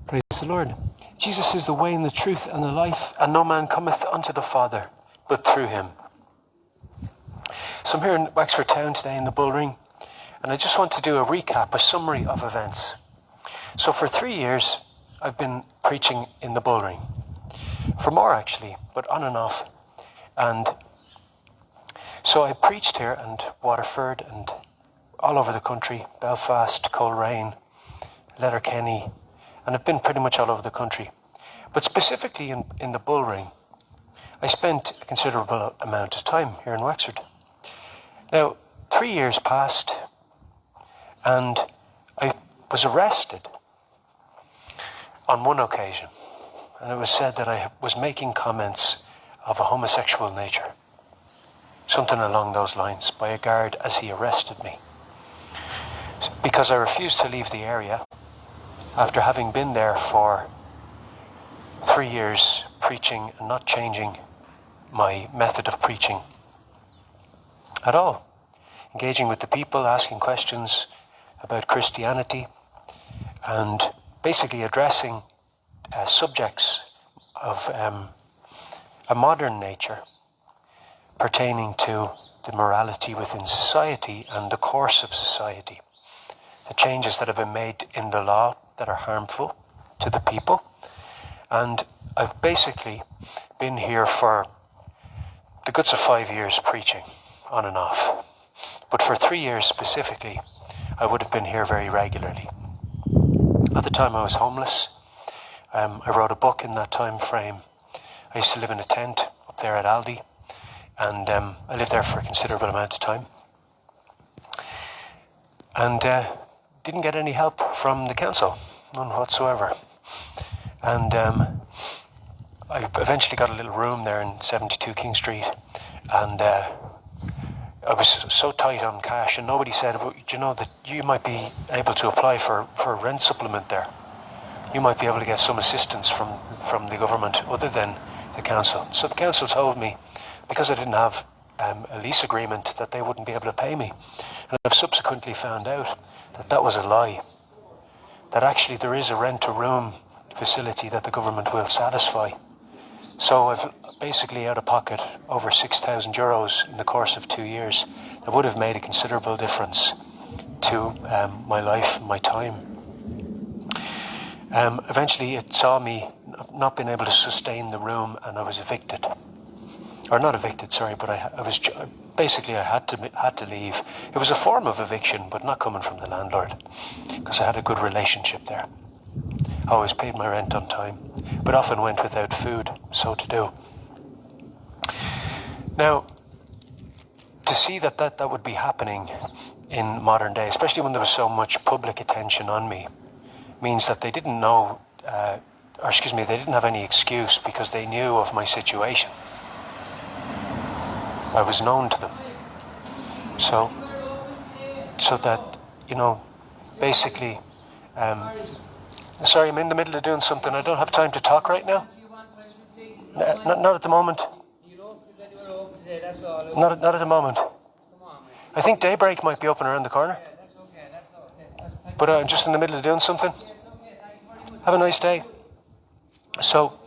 Praise the Lord. Jesus is the way and the truth and the life, and no man cometh unto the Father but through him. So I'm here in Wexford Town today in the Bullring, and I just want to do a recap, a summary of events. So for 3 years, I've been preaching in the Bullring. For more actually, but on and off. And so I preached here and Waterford and all over the country, Belfast, Coleraine, Letterkenny, and I've been pretty much all over the country. But specifically in the Bullring, I spent a considerable amount of time here in Wexford. Now, 3 years passed, and I was arrested on one occasion, and it was said that I was making comments of a homosexual nature, something along those lines, by a guard as he arrested me. Because I refused to leave the area after having been there for 3 years preaching and not changing my method of preaching at all. Engaging with the people, asking questions about Christianity, and basically addressing subjects of a modern nature pertaining to the morality within society and the course of society. The changes that have been made in the law that are harmful to the people. And I've basically been here for the guts of 5 years preaching, on and off. But for 3 years specifically, I would have been here very regularly. At the time I was homeless. I wrote a book in that time frame. I used to live in a tent up there at Aldi, and I lived there for a considerable amount of time. And didn't get any help from the council, none whatsoever. And I eventually got a little room there in 72 King Street, and I was so tight on cash, and nobody said, well, you know, that you might be able to apply for a rent supplement there. You might be able to get some assistance from the government other than the council. So the council told me, because I didn't have a lease agreement, that they wouldn't be able to pay me. And I've subsequently found out that that was a lie. That actually there is a rent-to-room facility that the government will satisfy. So I've basically out of pocket over €6,000 in the course of 2 years. That would have made a considerable difference to my life, my time. Eventually it saw me not being able to sustain the room, and I was evicted. Or not evicted, sorry, but I was basically I had to leave. It was a form of eviction, but not coming from the landlord, because I had a good relationship there. I always paid my rent on time, but often went without food, so to do. Now, to see that would be happening in modern day, especially when there was so much public attention on me, means that they didn't know, they didn't have any excuse, because they knew of my situation. I was known to them. So that, you know, basically, sorry, I'm in the middle of doing something. I don't have time to talk right now. Not at the moment. Not at the moment. I think Daybreak might be open around the corner. But I'm just in the middle of doing something. Have a nice day. So,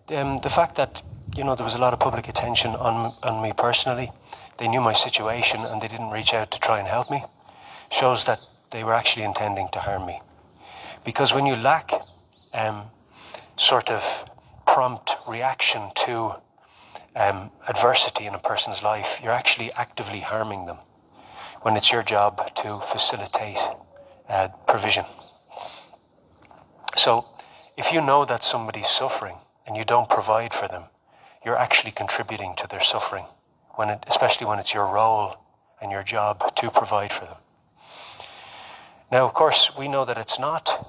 the fact that, you know, there was a lot of public attention on me personally, they knew my situation and they didn't reach out to try and help me, shows that they were actually intending to harm me. Because when you lack sort of prompt reaction to adversity in a person's life, you're actually actively harming them when it's your job to facilitate provision. So if you know that somebody's suffering and you don't provide for them, you're actually contributing to their suffering, especially when it's your role and your job to provide for them. Now, of course, we know that it's not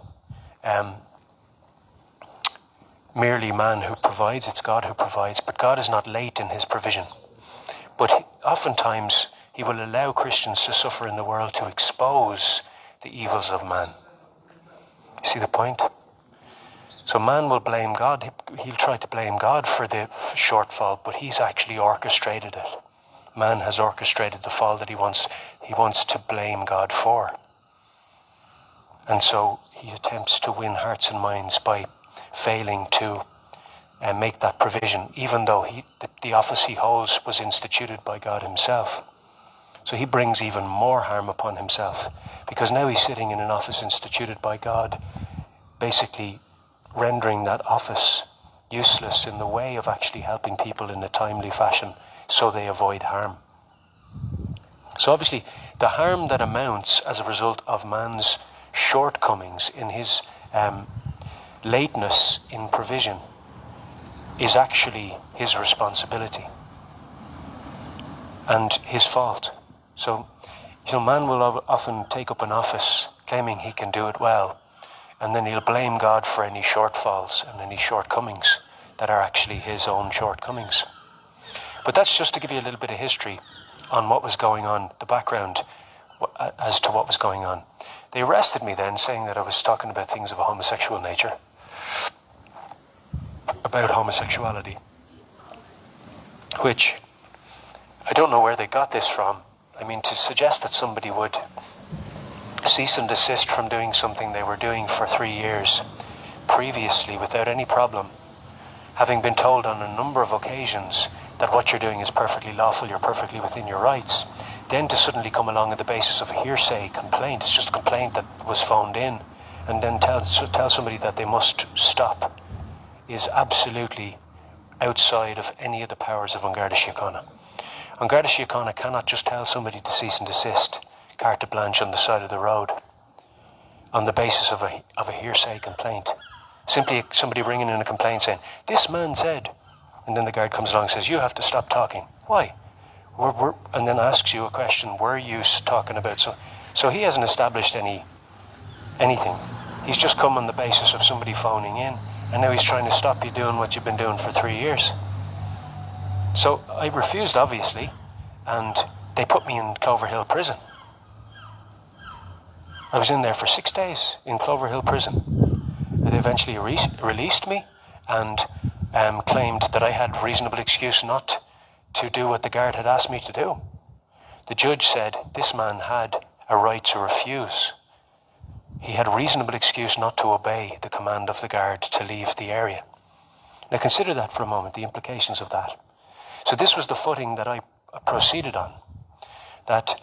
merely man who provides, it's God who provides, but God is not late in his provision. But oftentimes, he will allow Christians to suffer in the world to expose the evils of man. You see the point? So man will blame God. He'll try to blame God for the shortfall, but he's actually orchestrated it. Man has orchestrated the fall that he wants to blame God for. And so he attempts to win hearts and minds by failing to make that provision, even though the office he holds was instituted by God himself. So he brings even more harm upon himself, because now he's sitting in an office instituted by God, basically rendering that office useless in the way of actually helping people in a timely fashion so they avoid harm. So obviously the harm that amounts as a result of man's shortcomings in his lateness in provision is actually his responsibility and his fault. So, man will often take up an office claiming he can do it well, and then he'll blame God for any shortfalls and any shortcomings that are actually his own shortcomings. But that's just to give you a little bit of history on what was going on, the background as to what was going on. They arrested me then, saying that I was talking about things of a homosexual nature, about homosexuality, which I don't know where they got this from. I mean, to suggest that somebody would cease and desist from doing something they were doing for 3 years previously without any problem, having been told on a number of occasions that what you're doing is perfectly lawful, you're perfectly within your rights, then to suddenly come along on the basis of a hearsay complaint, it's just a complaint that was phoned in, and then tell somebody that they must stop, is absolutely outside of any of the powers of An Garda Síochána. An Garda Síochána cannot just tell somebody to cease and desist, carte blanche on the side of the road, on the basis of a hearsay complaint. Simply somebody bringing in a complaint saying, this man said, and then the guard comes along and says, you have to stop talking. Why? And then asks you a question, were you talking about? So he hasn't established anything. He's just come on the basis of somebody phoning in, and now he's trying to stop you doing what you've been doing for 3 years. So I refused, obviously, and they put me in Clover Hill prison. I was in there for 6 days in Clover Hill prison. They eventually released me and claimed that I had reasonable excuse not to do what the guard had asked me to do. The judge said this man had a right to refuse. He had a reasonable excuse not to obey the command of the guard to leave the area. Now consider that for a moment, the implications of that. So this was the footing that I proceeded on, that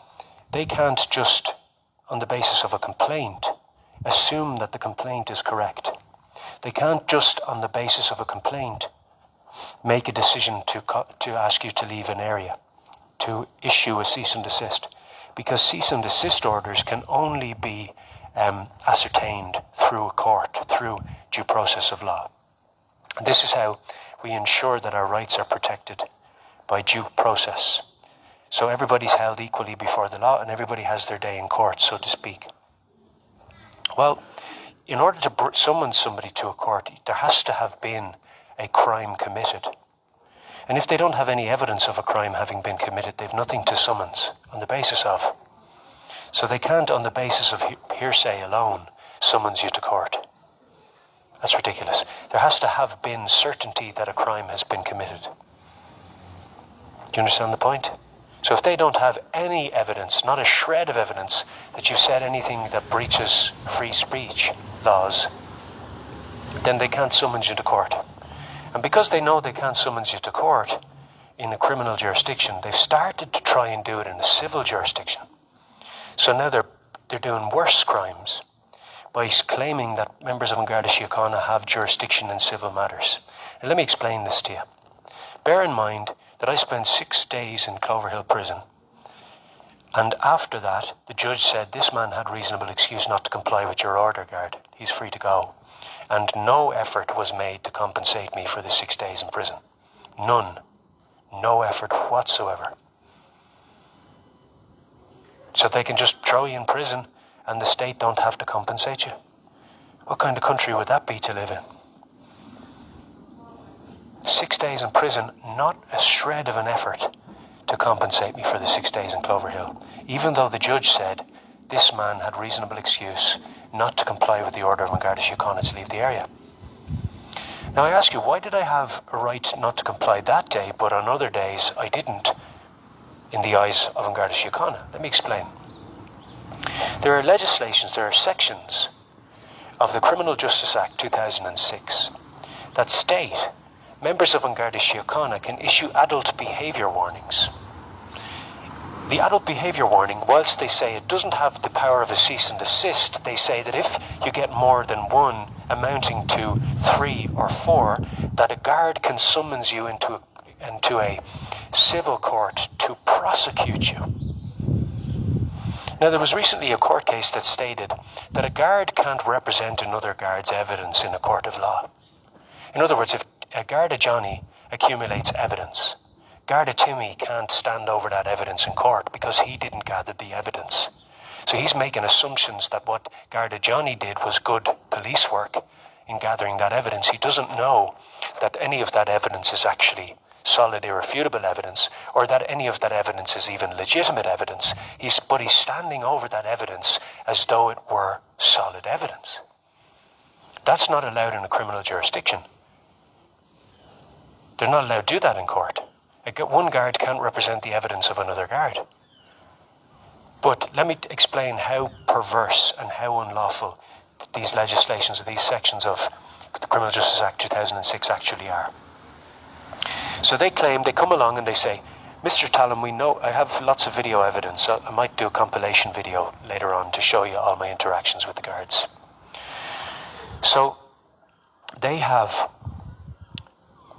they can't just, on the basis of a complaint, assume that the complaint is correct. They can't just, on the basis of a complaint, make a decision to ask you to leave an area, to issue a cease and desist, because cease and desist orders can only be ascertained through a court, through due process of law. And this is how we ensure that our rights are protected, by due process. So everybody's held equally before the law and everybody has their day in court, so to speak. Well, in order to summon somebody to a court, there has to have been a crime committed. And if they don't have any evidence of a crime having been committed, they've nothing to summons on the basis of. So they can't, on the basis of hearsay alone, summons you to court. That's ridiculous. There has to have been certainty that a crime has been committed. Do you understand the point? So if they don't have any evidence, not a shred of evidence, that you've said anything that breaches free speech laws, then they can't summons you to court. And because they know they can't summons you to court in a criminal jurisdiction, they've started to try and do it in a civil jurisdiction. So now they're doing worse crimes by claiming that members of An Garda Síochána have jurisdiction in civil matters. And let me explain this to you. Bear in mind that I spent 6 days in Clover Hill prison, and after that the judge said this man had reasonable excuse not to comply with your order, guard. He's free to go. And no effort was made to compensate me for the 6 days in prison. None. No effort whatsoever. So they can just throw you in prison and the state don't have to compensate you. What kind of country would that be to live in? 6 days in prison, not a shred of an effort to compensate me for the 6 days in Clover Hill, even though the judge said this man had reasonable excuse not to comply with the order of An Garda Síochána to leave the area. Now I ask you, why did I have a right not to comply that day, but on other days I didn't in the eyes of An Garda Síochána? Let me explain. There are legislations, there are sections of the Criminal Justice Act 2006 that state members of An Garda Síochána can issue adult behaviour warnings. The adult behaviour warning, whilst they say it doesn't have the power of a cease and desist, they say that if you get more than one amounting to 3 or 4, that a guard can summons you into a civil court to prosecute you. Now, there was recently a court case that stated that a guard can't represent another guard's evidence in a court of law. In other words, if a Garda Johnny accumulates evidence, Garda Timmy can't stand over that evidence in court because he didn't gather the evidence. So he's making assumptions that what Garda Johnny did was good police work in gathering that evidence. He doesn't know that any of that evidence is actually solid, irrefutable evidence, or that any of that evidence is even legitimate evidence. But he's standing over that evidence as though it were solid evidence. That's not allowed in a criminal jurisdiction. They're not allowed to do that in court. One guard can't represent the evidence of another guard. But let me explain how perverse and how unlawful these legislations or these sections of the Criminal Justice Act 2006 actually are. So they come along and they say, Mr. Tallon, we know, I have lots of video evidence. I might do a compilation video later on to show you all my interactions with the guards. So they have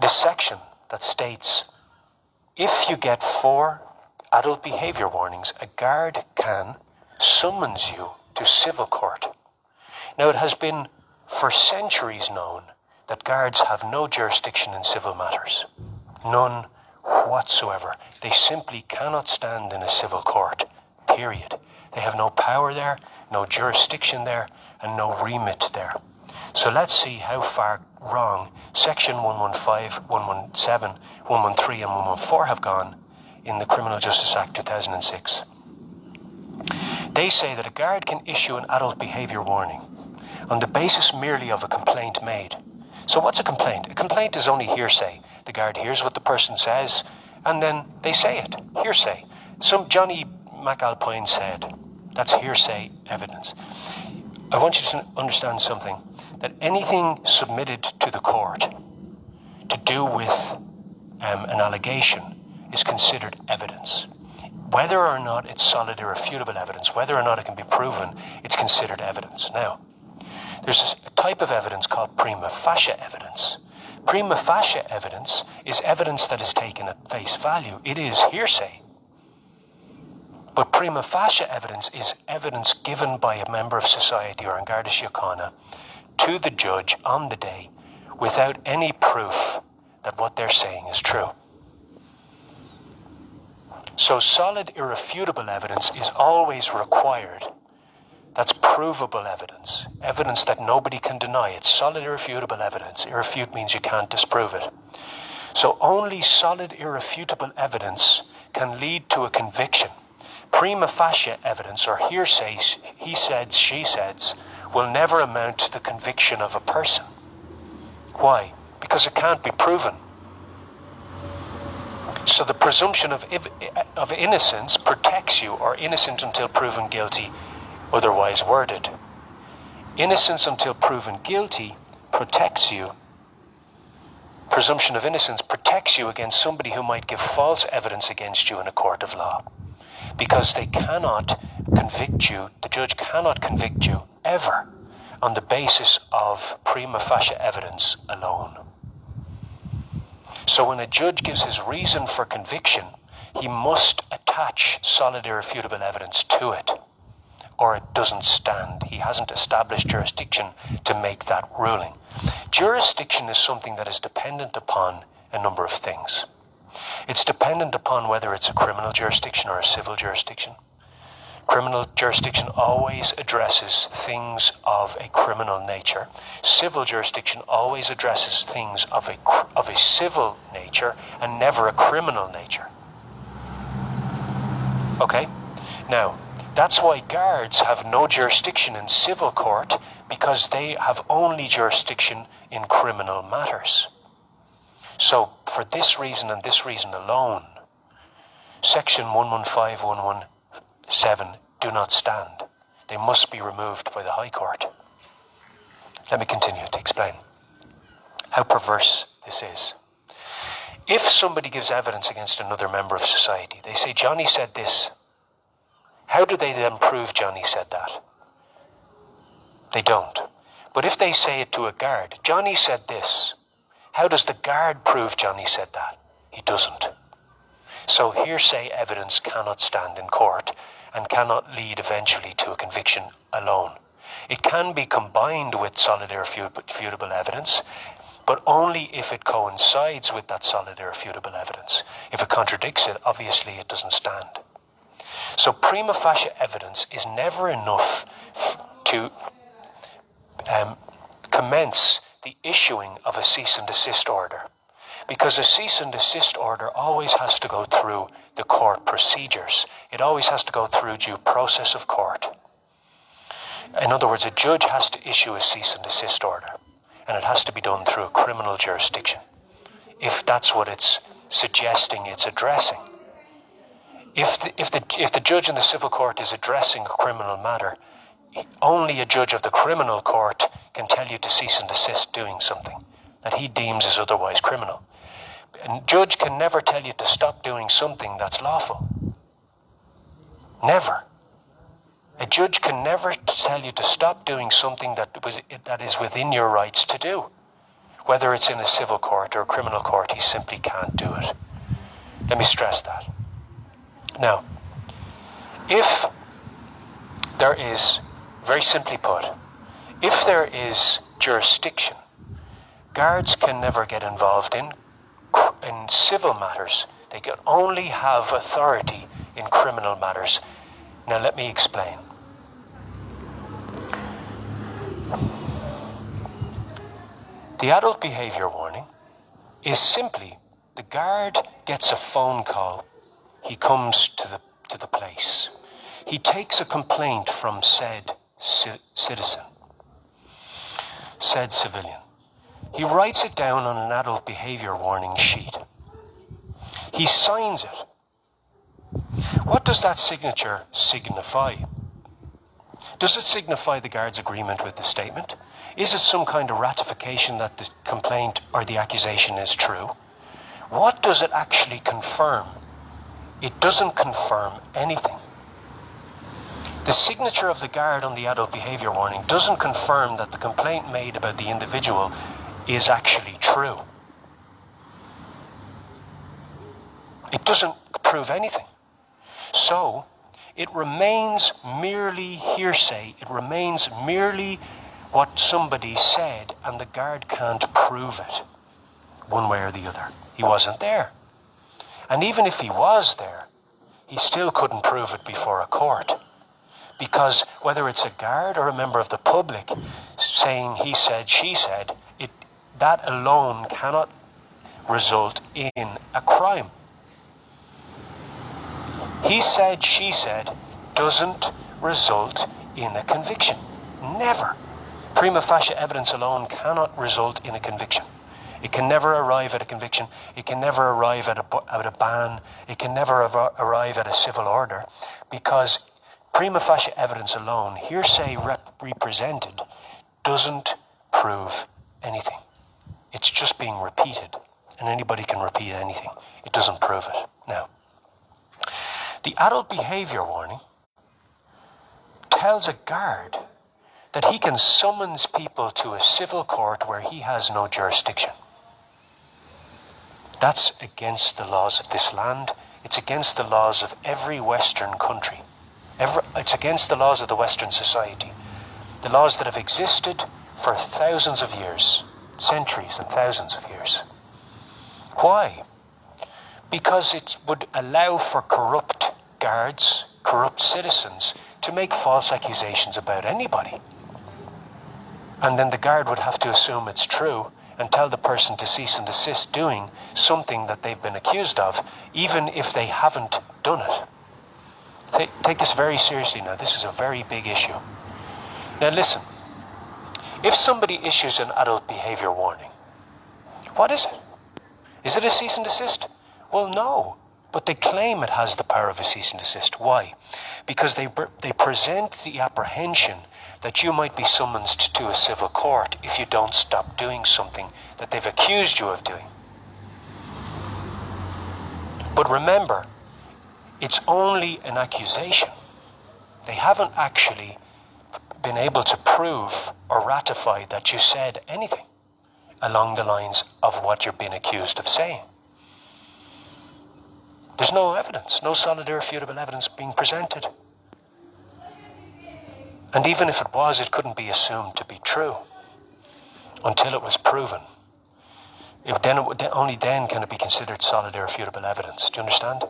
this section that states, if you get 4 adult behaviour warnings, a guard can summons you to civil court. Now, it has been for centuries known that guards have no jurisdiction in civil matters. None whatsoever. They simply cannot stand in a civil court, period. They have no power there, no jurisdiction there, and no remit there. So let's see how far wrong Section 115, 117, 113 and 114 have gone in the Criminal Justice Act 2006. They say that a guard can issue an adult behaviour warning on the basis merely of a complaint made. So what's a complaint? A complaint is only hearsay. The guard hears what the person says, and then they say it. Hearsay. Some Johnny McAlpine said. That's hearsay evidence. I want you to understand something, that anything submitted to the court to do with an allegation is considered evidence. Whether or not it's solid, irrefutable evidence, whether or not it can be proven, it's considered evidence. Now, there's a type of evidence called prima facie evidence. Prima facie evidence is evidence that is taken at face value. It is hearsay. But prima facie evidence is evidence given by a member of society or An Garda Síochána to the judge on the day without any proof that what they're saying is true. So solid, irrefutable evidence is always required. That's provable evidence. Evidence that nobody can deny. It's solid, irrefutable evidence. Irrefute means you can't disprove it. So only solid, irrefutable evidence can lead to a conviction. Prima facie evidence, or hearsay, he said, she says, will never amount to the conviction of a person. Why? Because it can't be proven. So the presumption of innocence protects you, or innocent until proven guilty, otherwise worded. Innocence until proven guilty protects you. Presumption of innocence protects you against somebody who might give false evidence against you in a court of law. Because they cannot convict you, the judge cannot convict you ever on the basis of prima facie evidence alone. So when a judge gives his reason for conviction, he must attach solid, irrefutable evidence to it, or it doesn't stand. He hasn't established jurisdiction to make that ruling. Jurisdiction is something that is dependent upon a number of things. It's dependent upon whether it's a criminal jurisdiction or a civil jurisdiction. Criminal jurisdiction always addresses things of a criminal nature. Civil jurisdiction always addresses things of a civil nature and never a criminal nature. Okay? Now, that's why guards have no jurisdiction in civil court, because they have only jurisdiction in criminal matters. So, for this reason and this reason alone, Section 115, 117 do not stand. They must be removed by the High Court. Let me continue to explain how perverse this is. If somebody gives evidence against another member of society, they say, Johnny said this. How do they then prove Johnny said that? They don't. But if they say it to a guard, Johnny said this, how does the guard prove Johnny said that? He doesn't. So hearsay evidence cannot stand in court and cannot lead eventually to a conviction alone. It can be combined with solid irrefutable evidence, but only if it coincides with that solid irrefutable evidence. If it contradicts it, obviously it doesn't stand. So prima facie evidence is never enough to commence the issuing of a cease and desist order, because a cease and desist order always has to go through the court procedures. It always has to go through due process of court. In other words, a judge has to issue a cease and desist order, and it has to be done through a criminal jurisdiction, if that's what it's suggesting it's addressing. If the judge in the civil court is addressing a criminal matter, only a judge of the criminal court can tell you to cease and desist doing something that he deems is otherwise criminal. A judge can never tell you to stop doing something that's lawful. Never. A judge can never tell you to stop doing something that is within your rights to do. Whether it's in a civil court or a criminal court, he simply can't do it. Let me stress that. Now, if there is, very simply put, if there is jurisdiction, guards can never get involved in civil matters. They can only have authority in criminal matters. Now let me explain. The adult behaviour warning is simply the guard gets a phone call. He comes to the place. He takes a complaint from said citizen, said civilian. He writes it down on an adult behaviour warning sheet. He signs it. What does that signature signify? Does it signify the guard's agreement with the statement? Is it some kind of ratification that the complaint or the accusation is true? What does it actually confirm? It doesn't confirm anything. The signature of the guard on the adult behaviour warning doesn't confirm that the complaint made about the individual is actually true. It doesn't prove anything. So, it remains merely hearsay. It remains merely what somebody said, and the guard can't prove it one way or the other. He wasn't there. And even if he was there, he still couldn't prove it before a court. Because whether it's a guard or a member of the public saying he said, she said, that alone cannot result in a crime. He said, she said, doesn't result in a conviction. Never. Prima facie evidence alone cannot result in a conviction. It can never arrive at a conviction. It can never arrive at a ban. It can never arrive at a civil order, because prima facie evidence alone, hearsay represented, doesn't prove anything. It's just being repeated, and anybody can repeat anything. It doesn't prove it. Now, the adult behaviour warning tells a guard that he can summons people to a civil court where he has no jurisdiction. That's against the laws of this land. It's against the laws of every Western country. It's against the laws of the Western society. The laws that have existed for thousands of years, centuries and thousands of years. Why? Because it would allow for corrupt guards, corrupt citizens, to make false accusations about anybody. And then the guard would have to assume it's true and tell the person to cease and desist doing something that they've been accused of, even if they haven't done it. Take this very seriously now. This is a very big issue. Now listen, if somebody issues an adult behaviour warning, what is it? Is it a cease and desist? Well, no. But they claim it has the power of a cease and desist. Why? Because they present the apprehension that you might be summoned to a civil court if you don't stop doing something that they've accused you of doing. But remember, it's only an accusation. They haven't actually been able to prove or ratify that you said anything along the lines of what you're being accused of saying. There's no evidence, no solid irrefutable evidence being presented. And even if it was, it couldn't be assumed to be true until it was proven. Only then can it be considered solid irrefutable evidence. Do you understand?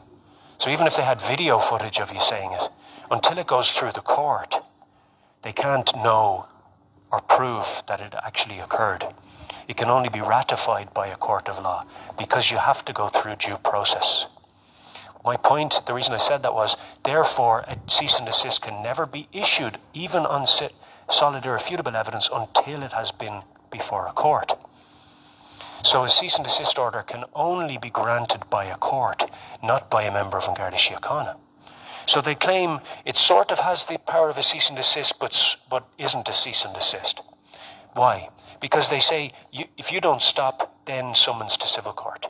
So even if they had video footage of you saying it, until it goes through the court, they can't know or prove that it actually occurred. It can only be ratified by a court of law because you have to go through due process. My point, the reason I said that was, therefore, a cease and desist can never be issued, even on solid irrefutable evidence, until it has been before a court. So a cease and desist order can only be granted by a court, not by a member of An Garda Síochána. So they claim it sort of has the power of a cease and desist, but isn't a cease and desist. Why? Because they say, if you don't stop, then summons to civil court.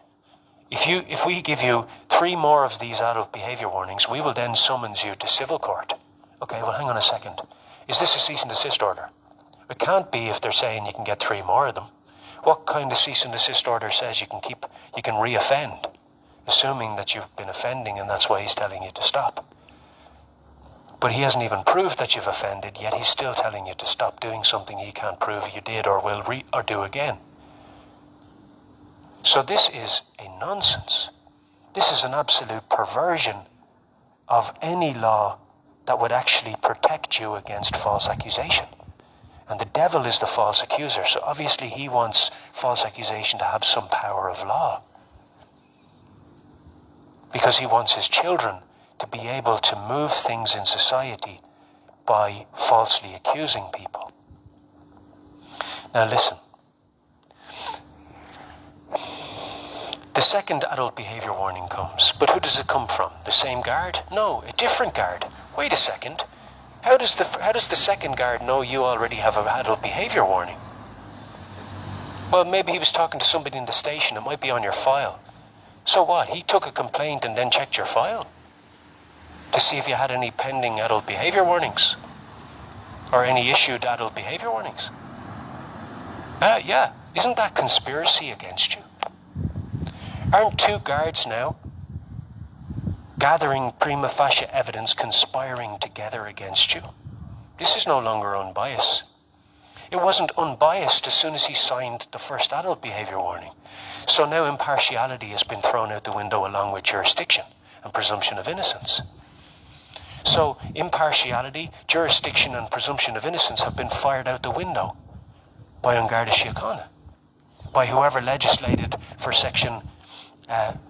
If we give you 3 more of these adult behaviour warnings, we will then summons you to civil court. Okay, well, hang on a second. Is this a cease and desist order? It can't be if they're saying you can get 3 more of them. What kind of cease and desist order says you can re-offend, assuming that you've been offending and that's why he's telling you to stop? But he hasn't even proved that you've offended, yet he's still telling you to stop doing something he can't prove you did or will or do again. So this is a nonsense. This is an absolute perversion of any law that would actually protect you against false accusation. And the devil is the false accuser, so obviously he wants false accusation to have some power of law. Because he wants his children to be able to move things in society by falsely accusing people. Now listen. The second adult behaviour warning comes, but who does it come from? The same guard? No, a different guard. Wait a second. How does the second guard know you already have an adult behaviour warning? Well, maybe he was talking to somebody in the station. It might be on your file. So what? He took a complaint and then checked your file to see if you had any pending adult behaviour warnings or any issued adult behaviour warnings. Yeah. Isn't that conspiracy against you? Aren't 2 guards now gathering prima facie evidence conspiring together against you? This is no longer unbiased. It wasn't unbiased as soon as he signed the first adult behaviour warning. So now impartiality has been thrown out the window along with jurisdiction and presumption of innocence. So impartiality, jurisdiction and presumption of innocence have been fired out the window by An Garda Síochána, by whoever legislated for section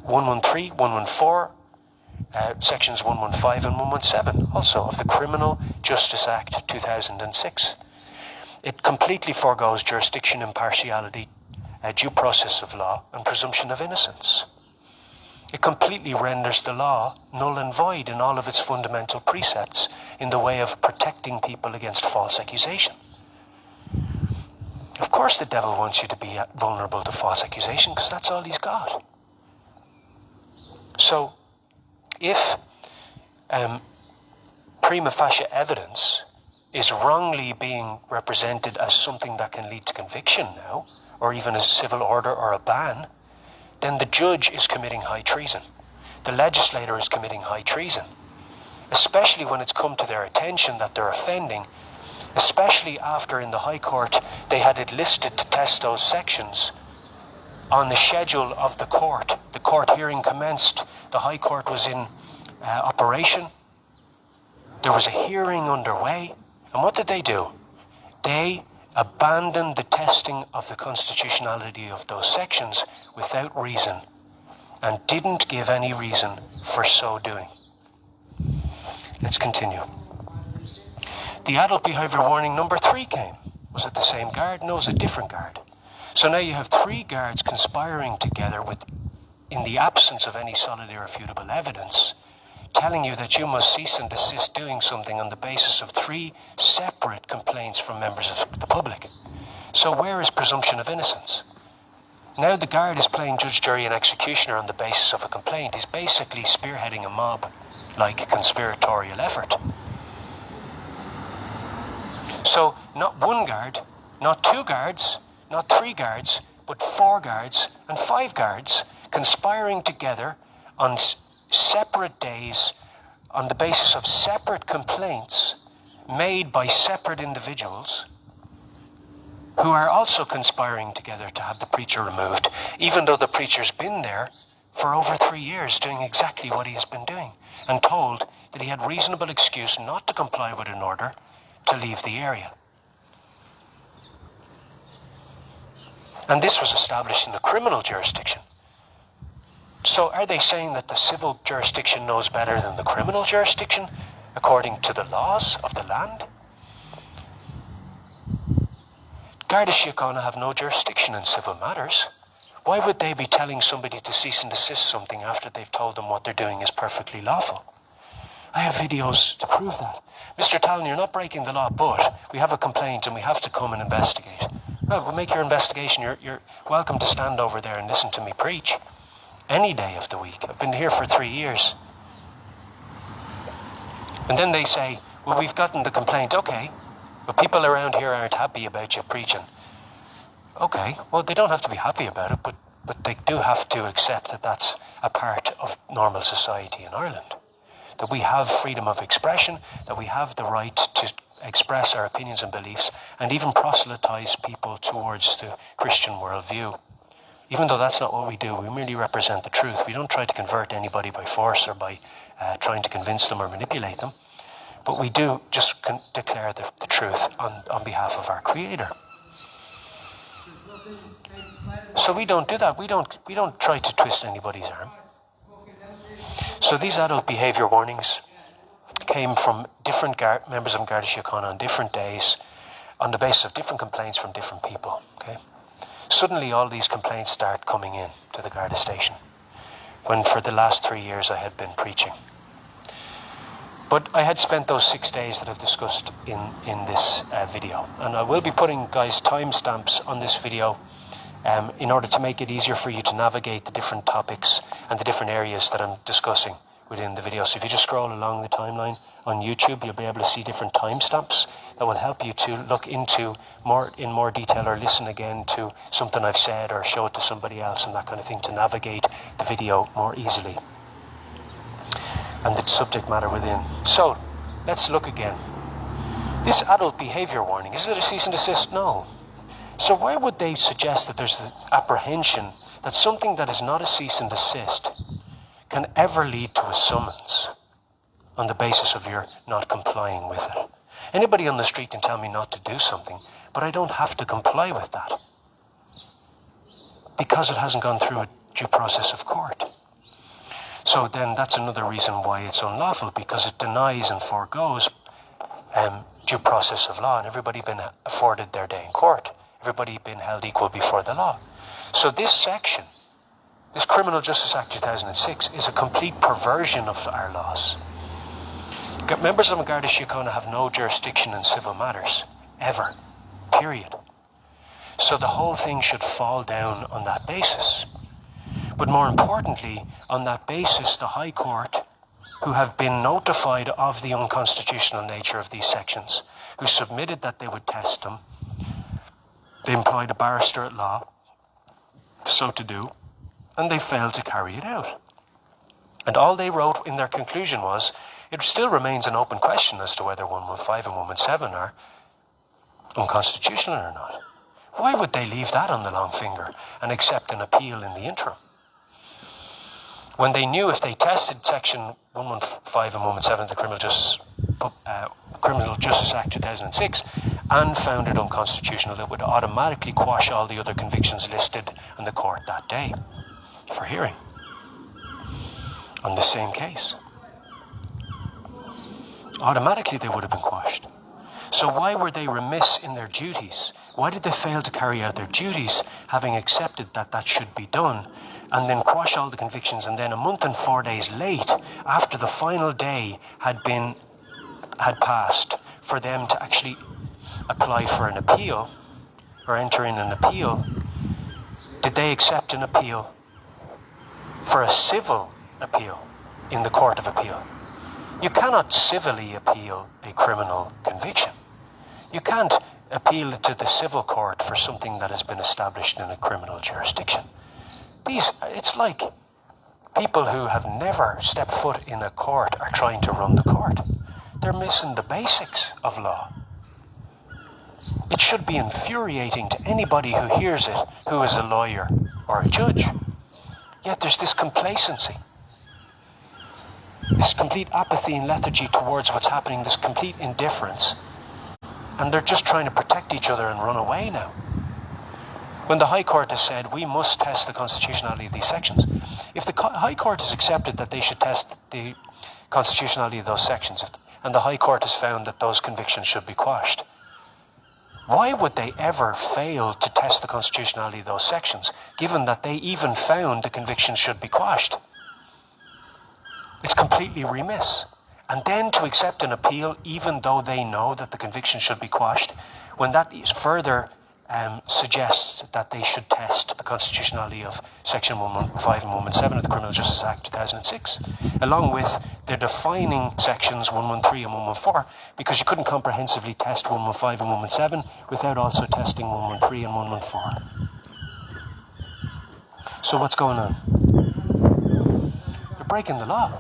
113, 114, sections 115 and 117, also of the Criminal Justice Act 2006. It completely forgoes jurisdiction, impartiality, due process of law, and presumption of innocence. It completely renders the law null and void in all of its fundamental precepts in the way of protecting people against false accusation. Of course the devil wants you to be vulnerable to false accusation because that's all he's got. So, if prima facie evidence is wrongly being represented as something that can lead to conviction now, or even a civil order or a ban, then the judge is committing high treason. The legislator is committing high treason, especially when it's come to their attention that they're offending, especially after in the High Court they had it listed to test those sections on the schedule of the court. The court hearing commenced, the High Court was in operation, there was a hearing underway, and what did they do? They abandoned the testing of the constitutionality of those sections without reason, and didn't give any reason for so doing. Let's continue. The adult behaviour warning number 3 came. Was it the same guard? No, it was a different guard. So now you have 3 guards conspiring together with in the absence of any solid irrefutable evidence, telling you that you must cease and desist doing something on the basis of 3 separate complaints from members of the public. So where is presumption of innocence? Now the guard is playing judge, jury and executioner on the basis of a complaint. He's basically spearheading a mob-like conspiratorial effort. So not 1 guard, not 2 guards, not 3 guards, but 4 guards and 5 guards conspiring together on separate days on the basis of separate complaints made by separate individuals who are also conspiring together to have the preacher removed, even though the preacher's been there for over 3 years doing exactly what he has been doing and told that he had reasonable excuse not to comply with an order to leave the area. And this was established in the criminal jurisdiction. So are they saying that the civil jurisdiction knows better than the criminal jurisdiction according to the laws of the land? Garda Síochána have no jurisdiction in civil matters. Why would they be telling somebody to cease and desist something after they've told them what they're doing is perfectly lawful? I have videos to prove that. Mr. Talon, you're not breaking the law, but we have a complaint and we have to come and investigate. Well, we'll make your investigation. You're welcome to stand over there and listen to me preach any day of the week. I've been here for 3 years. And then they say, well, we've gotten the complaint. Okay, but people around here aren't happy about you preaching. Okay, well, they don't have to be happy about it, but they do have to accept that that's a part of normal society in Ireland. That we have freedom of expression, that we have the right to express our opinions and beliefs, and even proselytize people towards the Christian worldview. Even though that's not what we do, we merely represent the truth. We don't try to convert anybody by force or by trying to convince them or manipulate them. But we do just declare the truth on behalf of our Creator. So we don't do that. We don't try to twist anybody's arm. So these adult behaviour warnings came from different members of Garda Síochána on different days on the basis of different complaints from different people. Okay? Suddenly all these complaints start coming in to the Garda station, when for the last 3 years I had been preaching. But I had spent those 6 days that I've discussed in this video. And I will be putting, guys, timestamps on this video in order to make it easier for you to navigate the different topics and the different areas that I'm discussing within the video. So if you just scroll along the timeline on YouTube, you'll be able to see different timestamps that will help you to look into in more detail or listen again to something I've said or show it to somebody else and that kind of thing to navigate the video more easily and the subject matter within. So let's look again. This adult behaviour warning, is it a cease and desist? No. So why would they suggest that there's the apprehension that something that is not a cease and desist can ever lead to a summons on the basis of your not complying with it? Anybody on the street can tell me not to do something, but I don't have to comply with that because it hasn't gone through a due process of court. So then that's another reason why it's unlawful, because it denies and forgoes due process of law and everybody been afforded their day in court. Everybody been held equal before the law. So this section, this Criminal Justice Act 2006, is a complete perversion of our laws. Members of Garda Síochána have no jurisdiction in civil matters, ever, period. So the whole thing should fall down on that basis. But more importantly, on that basis, the High Court, who have been notified of the unconstitutional nature of these sections, who submitted that they would test them, they employed a barrister at law so to do, and they failed to carry it out. And all they wrote in their conclusion was, it still remains an open question as to whether 115 and 117 are unconstitutional or not. Why would they leave that on the long finger and accept an appeal in the interim? When they knew if they tested section 115 and 117 of the Criminal Justice Act 2006 and found it unconstitutional, it would automatically quash all the other convictions listed in the court that day for hearing on the same case. Automatically they would have been quashed. So why were they remiss in their duties? Why did they fail to carry out their duties, having accepted that that should be done, and then quash all the convictions, and then a month and 4 days late, after the final day had passed, for them to actually apply for an appeal or enter in an appeal, did they accept an appeal for a civil appeal in the Court of Appeal? You cannot civilly appeal a criminal conviction. You can't appeal it to the civil court for something that has been established in a criminal jurisdiction. It's like people who have never stepped foot in a court are trying to run the court. They're missing the basics of law. It should be infuriating to anybody who hears it, who is a lawyer or a judge. Yet there's this complacency, this complete apathy and lethargy towards what's happening, this complete indifference. And they're just trying to protect each other and run away now. When the High Court has said we must test the constitutionality of these sections, if the High Court has accepted that they should test the constitutionality of those sections, and the High Court has found that those convictions should be quashed, why would they ever fail to test the constitutionality of those sections, given that they even found the convictions should be quashed? It's completely remiss. And then to accept an appeal, even though they know that the conviction should be quashed, when that is further suggests that they should test the constitutionality of Section 115 and 117 of the Criminal Justice Act 2006, along with their defining sections 113 and 114, because you couldn't comprehensively test 115 and 117 without also testing 113 and 114. So what's going on? They're breaking the law.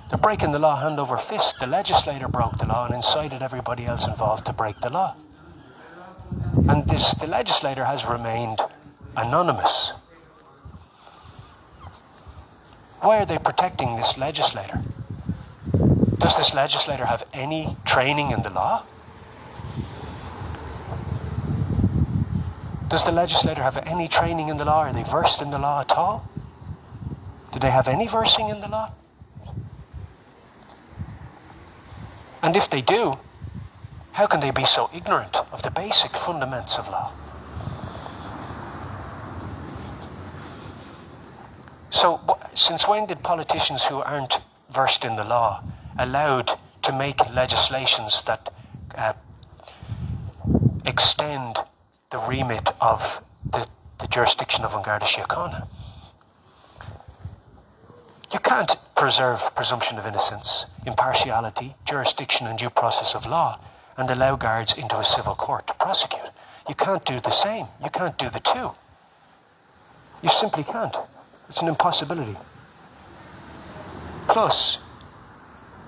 They're breaking the law hand over fist. The legislator broke the law and incited everybody else involved to break the law. And the legislator has remained anonymous. Why are they protecting this legislator? Does this legislator have any training in the law? Does the legislator have any training in the law? Are they versed in the law at all? Do they have any versing in the law? And if they do, how can they be so ignorant of the basic fundamentals of law? So, since when did politicians who aren't versed in the law allowed to make legislations that extend the remit of the jurisdiction of An Garda Síochána? You can't preserve presumption of innocence, impartiality, jurisdiction and due process of law and allow guards into a civil court to prosecute. You can't do the same. You can't do the two. You simply can't. It's an impossibility. Plus,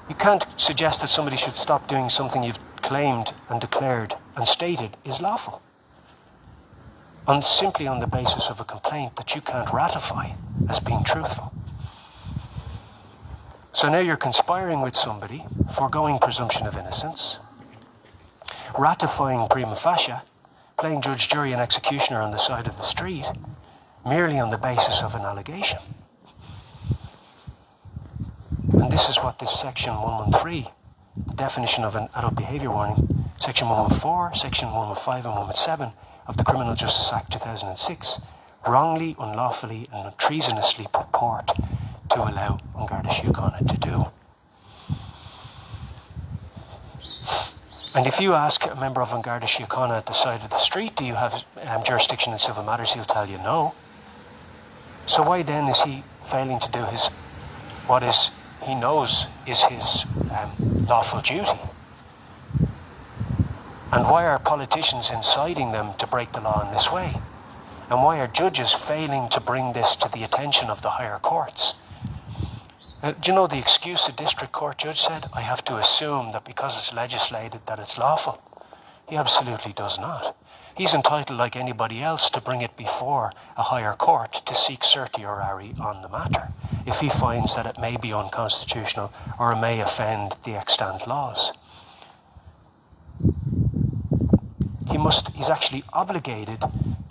you can't suggest that somebody should stop doing something you've claimed and declared and stated is lawful, simply on the basis of a complaint that you can't ratify as being truthful. So now you're conspiring with somebody, foregoing presumption of innocence, ratifying prima facie, playing judge, jury and executioner on the side of the street, merely on the basis of an allegation. And this is what this section 113, the definition of an adult behaviour warning, section 114, section 115 and 117 of the Criminal Justice Act 2006, wrongly, unlawfully and treasonously purport to allow An Garda Síochána to do. And if you ask a member of An Garda Síochána at the side of the street, do you have jurisdiction in civil matters, he'll tell you no. So why then is he failing to do what he knows is his lawful duty? And why are politicians inciting them to break the law in this way? And why are judges failing to bring this to the attention of the higher courts? Do you know the excuse a district court judge said? I have to assume that because it's legislated that it's lawful. He absolutely does not. He's entitled, like anybody else, to bring it before a higher court to seek certiorari on the matter, if he finds that it may be unconstitutional or it may offend the extant laws. He's actually obligated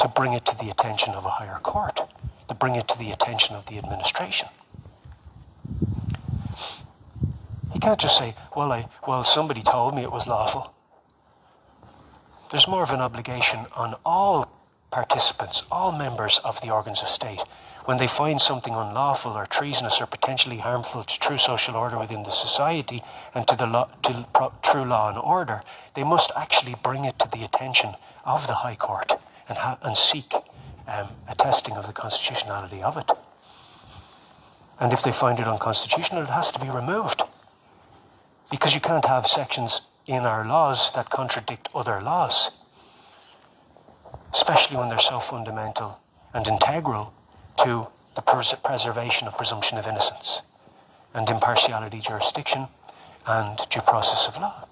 to bring it to the attention of a higher court, to bring it to the attention of the administration. You can't just say, well, somebody told me it was lawful. There's more of an obligation on all participants, all members of the organs of state, when they find something unlawful or treasonous or potentially harmful to true social order within the society and to true law and order, they must actually bring it to the attention of the High Court and seek a testing of the constitutionality of it. And if they find it unconstitutional, it has to be removed. Because you can't have sections in our laws that contradict other laws, especially when they're so fundamental and integral to the preservation of presumption of innocence and impartiality jurisdiction and due process of law.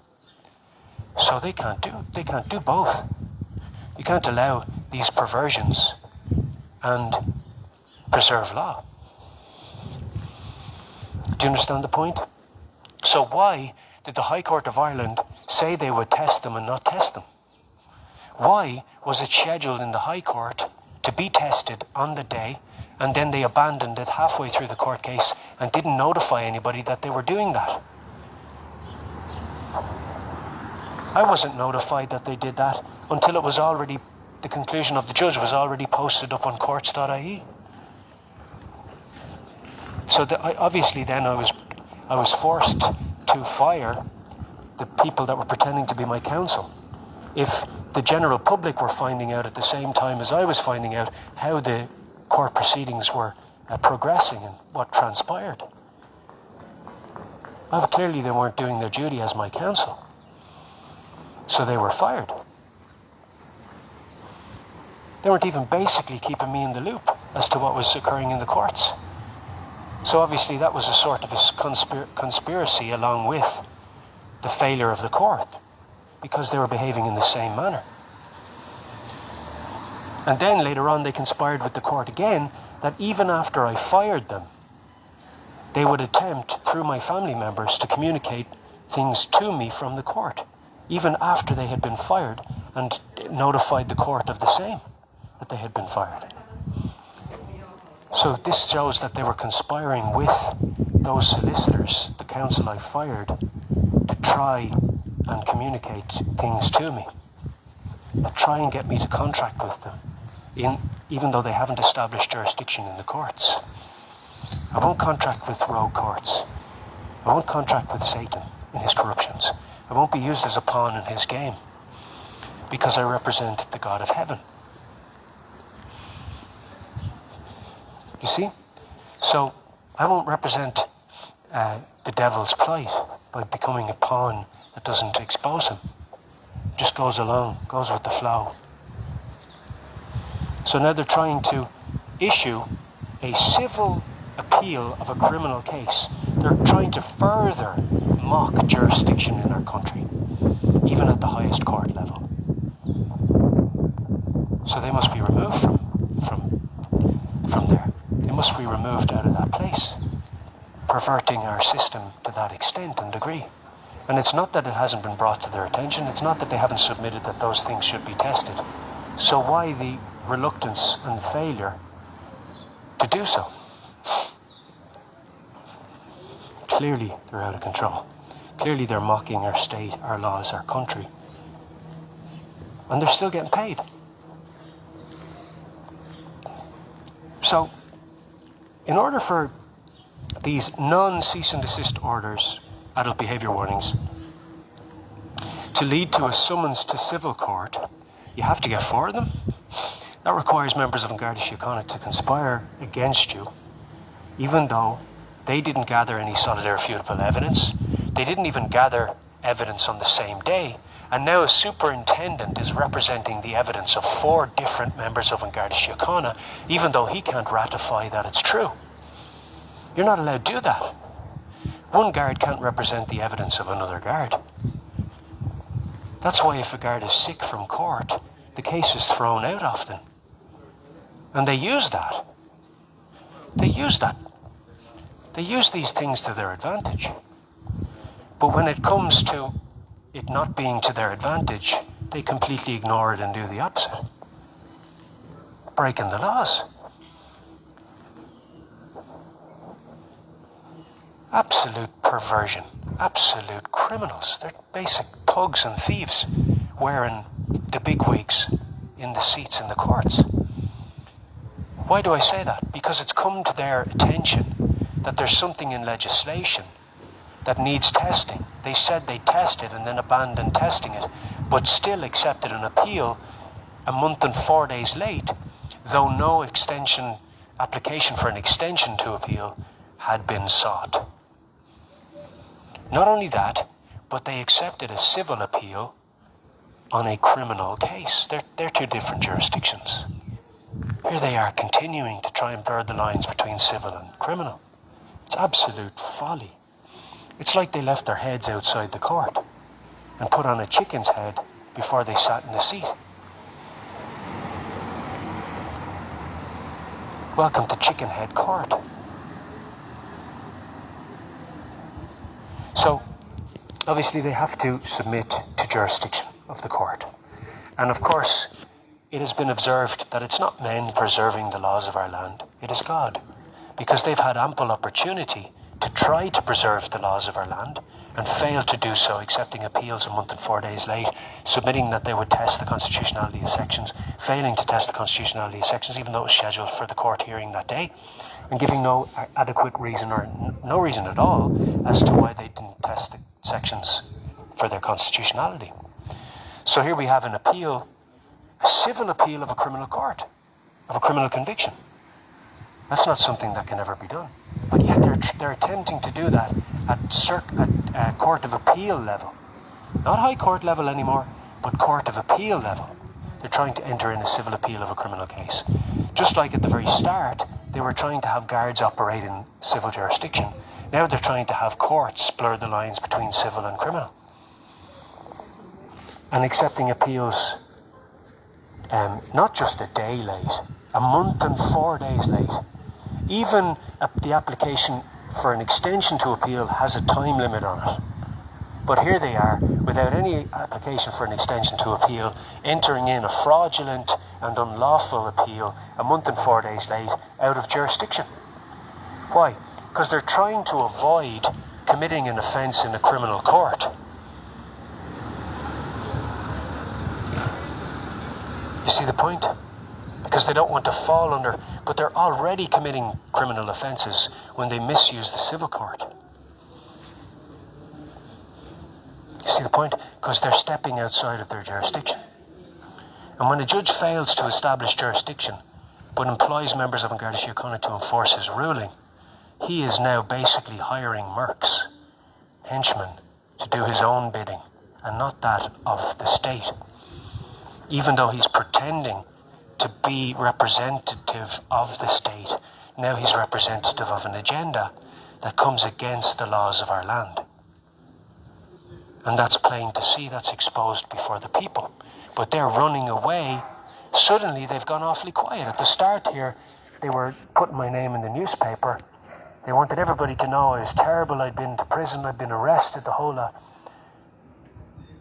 So they can't do both. You can't allow these perversions and preserve law. Do you understand the point? So why did the High Court of Ireland say they would test them and not test them? Why was it scheduled in the High Court to be tested on the day, and then they abandoned it halfway through the court case and didn't notify anybody that they were doing that? I wasn't notified that they did that until it was already, the conclusion of the judge was already posted up on courts.ie. So obviously then I was forced to fire the people that were pretending to be my counsel. If the general public were finding out at the same time as I was finding out how the court proceedings were progressing and what transpired, well, clearly they weren't doing their duty as my counsel. So they were fired. They weren't even basically keeping me in the loop as to what was occurring in the courts. So obviously that was a sort of a conspiracy along with the failure of the court, because they were behaving in the same manner. And then later on they conspired with the court again that even after I fired them, they would attempt through my family members to communicate things to me from the court, even after they had been fired, and notified the court of the same, that they had been fired. So this shows that they were conspiring with those solicitors, the counsel I fired, to try and communicate things to me, to try and get me to contract with them, even though they haven't established jurisdiction in the courts. I won't contract with rogue courts. I won't contract with Satan in his corruptions. I won't be used as a pawn in his game, because I represent the God of heaven. You see? So I won't represent the devil's plight by becoming a pawn that doesn't expose him. Just goes along, goes with the flow. So now they're trying to issue a civil appeal of a criminal case. They're trying to further mock jurisdiction in our country, even at the highest court level. So they must be removed from there. They must be removed out of that place, perverting our system to that extent and degree. And it's not that it hasn't been brought to their attention, it's not that they haven't submitted that those things should be tested. So why the reluctance and failure to do so? Clearly they're out of control. Clearly they're mocking our state, our laws, our country. And they're still getting paid. So, in order for these non-cease and desist orders, adult behaviour warnings, to lead to a summons to civil court, you have to get 4 of them. That requires members of An Garda Síochána to conspire against you, even though they didn't gather any solid irrefutable evidence. They didn't even gather evidence on the same day. And now a superintendent is representing the evidence of 4 different members of An Garda Síochána, even though he can't ratify that it's true. You're not allowed to do that. One guard can't represent the evidence of another guard. That's why if a guard is sick from court, the case is thrown out often. And they use that. They use these things to their advantage. But when it comes to it not being to their advantage, they completely ignore it and do the opposite, breaking the laws. Absolute perversion, absolute criminals. They're basic thugs and thieves wearing the bigwigs in the seats in the courts. Why do I say that? Because it's come to their attention that there's something in legislation that needs testing. They said they tested and then abandoned testing it, but still accepted an appeal a month and 4 days late, though no application for an extension to appeal had been sought. Not only that, but they accepted a civil appeal on a criminal case. They're two different jurisdictions. Here they are continuing to try and blur the lines between civil and criminal. It's absolute folly. It's like they left their heads outside the court and put on a chicken's head before they sat in the seat. Welcome to Chicken Head Court. So, obviously they have to submit to jurisdiction of the court. And of course, it has been observed that it's not men preserving the laws of our land, it is God. Because they've had ample opportunity to try to preserve the laws of our land and failed to do so, accepting appeals a month and 4 days late, submitting that they would test the constitutionality of sections, failing to test the constitutionality of sections, even though it was scheduled for the court hearing that day, and giving no adequate reason or no reason at all as to why they didn't test the sections for their constitutionality. So here we have an appeal, a civil appeal of a criminal court, of a criminal conviction. That's not something that can ever be done. But yet they're attempting to do that at Court of Appeal level. Not High Court level anymore, but Court of Appeal level. They're trying to enter in a civil appeal of a criminal case. Just like at the very start, they were trying to have guards operate in civil jurisdiction. Now they're trying to have courts blur the lines between civil and criminal. And accepting appeals, not just a day late, a month and 4 days late. Even the application for an extension to appeal has a time limit on it. But here they are, without any application for an extension to appeal, entering in a fraudulent and unlawful appeal a month and 4 days late out of jurisdiction. Why? Because they're trying to avoid committing an offence in a criminal court. You see the point? Because they don't want to fall under, but they're already committing criminal offences when they misuse the civil court. You see the point? Because they're stepping outside of their jurisdiction. And when a judge fails to establish jurisdiction, but employs members of An Garda Síochána to enforce his ruling, he is now basically hiring mercs, henchmen, to do his own bidding, and not that of the state. Even though he's pretending to be representative of the state, now he's representative of an agenda that comes against the laws of our land. And that's plain to see, that's exposed before the people. But they're running away. Suddenly they've gone awfully quiet. At the start here, they were putting my name in the newspaper. They wanted everybody to know I was terrible, I'd been to prison, I'd been arrested, the whole lot.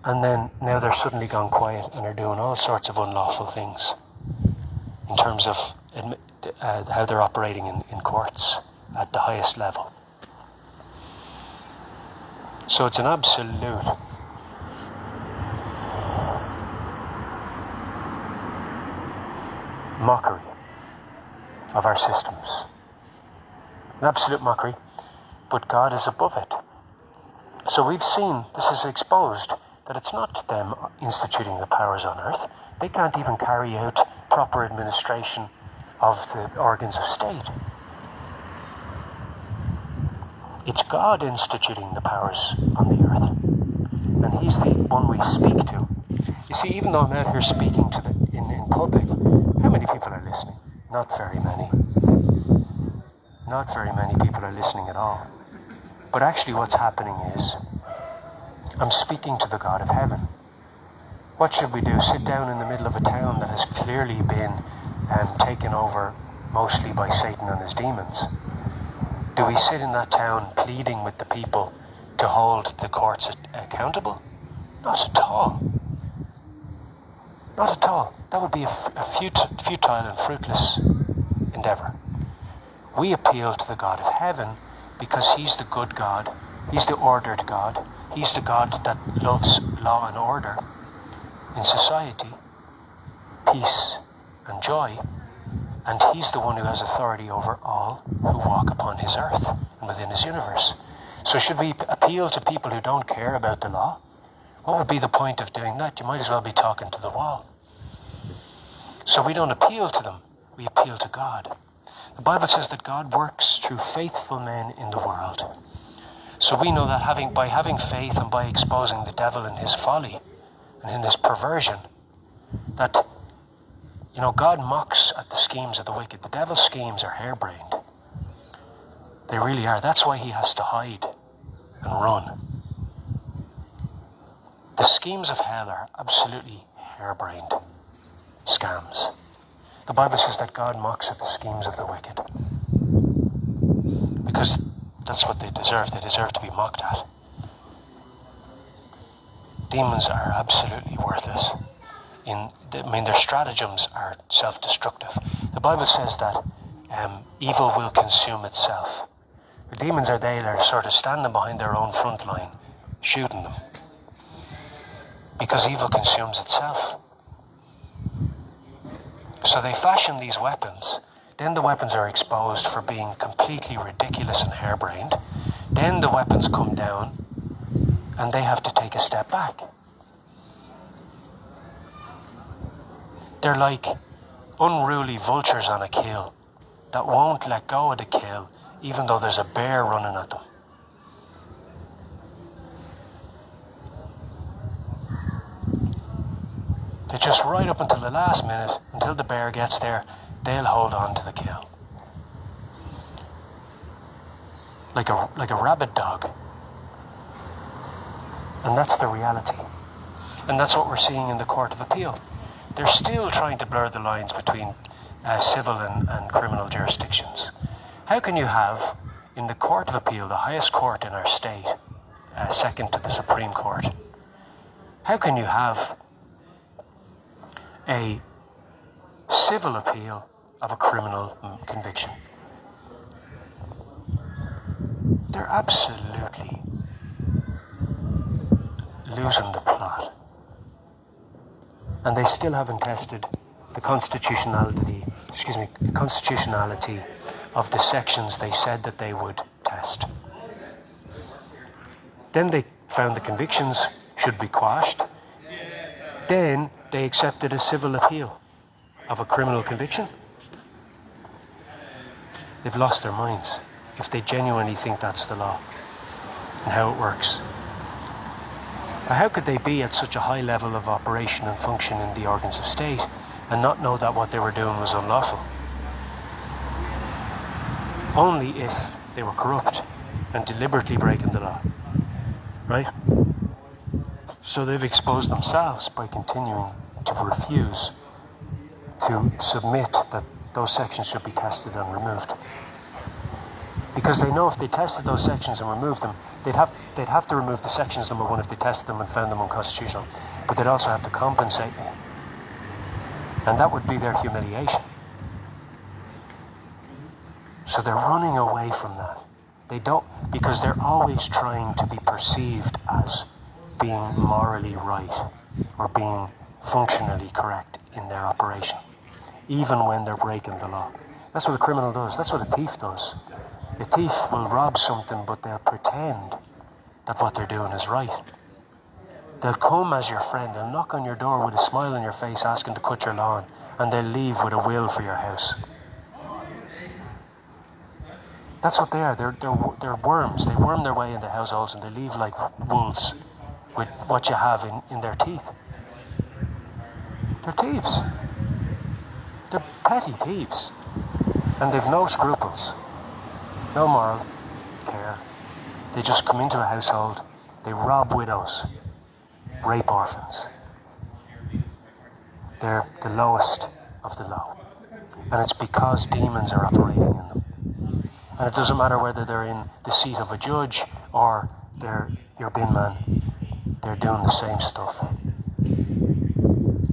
And then now they're suddenly gone quiet and are doing all sorts of unlawful things in terms of how they're operating in courts at the highest level. So it's an absolute mockery of our systems. An absolute mockery, but God is above it. So we've seen, this is exposed, that it's not them instituting the powers on earth. They can't even carry out proper administration of the organs of state. It's God instituting the powers on the earth. And he's the one we speak to. You see, even though I'm out here speaking to in public, how many people are listening? Not very many. Not very many people are listening at all. But actually what's happening is, I'm speaking to the God of heaven. What should we do? Sit down in the middle of a town that has clearly been taken over mostly by Satan and his demons? Do we sit in that town pleading with the people to hold the courts accountable? Not at all. Not at all. That would be a futile and fruitless endeavour. We appeal to the God of heaven because he's the good God. He's the ordered God. He's the God that loves law and order in society. peace and joy, and he's the one who has authority over all who walk upon his earth and within his universe. So should we appeal to people who don't care about the law? What would be the point of doing that? You might as well be talking to the wall. So we don't appeal to them, we appeal to God. The Bible says that God works through faithful men in the world. So we know that by having faith and by exposing the devil in his folly and in his perversion, that God mocks at the schemes of the wicked. The devil's schemes are harebrained. They really are. That's why he has to hide and run. The schemes of hell are absolutely harebrained scams. The Bible says that God mocks at the schemes of the wicked. Because that's what they deserve. They deserve to be mocked at. Demons are absolutely worthless. Their stratagems are self-destructive. The Bible says that evil will consume itself. The demons are they that are sort of standing behind their own front line, shooting them. Because evil consumes itself. So they fashion these weapons. Then the weapons are exposed for being completely ridiculous and harebrained. Then the weapons come down and they have to take a step back. They're like unruly vultures on a kill that won't let go of the kill even though there's a bear running at them. They just right up until the last minute, until the bear gets there, they'll hold on to the kill. Like a rabid dog. And that's the reality. And that's what we're seeing in the Court of Appeal. They're still trying to blur the lines between civil and criminal jurisdictions. How can you have, in the Court of Appeal, the highest court in our state, second to the Supreme Court, how can you have a civil appeal of a criminal conviction? They're absolutely losing the plot. And they still haven't tested the constitutionality of the sections they said that they would test. Then they found the convictions should be quashed. Then they accepted a civil appeal of a criminal conviction. They've lost their minds if they genuinely think that's the law and how it works. How could they be at such a high level of operation and function in the organs of state and not know that what they were doing was unlawful? Only if they were corrupt and deliberately breaking the law, right? So they've exposed themselves by continuing to refuse to submit that those sections should be tested and removed. Because they know if they tested those sections and removed them, they'd have to remove the sections, number one, if they tested them and found them unconstitutional. But they'd also have to compensate them. And that would be their humiliation. So they're running away from that. They don't, because they're always trying to be perceived as being morally right or being functionally correct in their operation, even when they're breaking the law. That's what a criminal does. That's what a thief does. A thief will rob something, but they'll pretend that what they're doing is right. They'll come as your friend. They'll knock on your door with a smile on your face asking to cut your lawn, and they'll leave with a will for your house. That's what they are. They're worms. They worm their way into households and they leave like wolves with what you have in their teeth. They're thieves. They're petty thieves. And they've no scruples. No moral care. They just come into a household, they rob widows, rape orphans. They're the lowest of the low. And it's because demons are operating in them. And it doesn't matter whether they're in the seat of a judge or they're your bin man. They're doing the same stuff.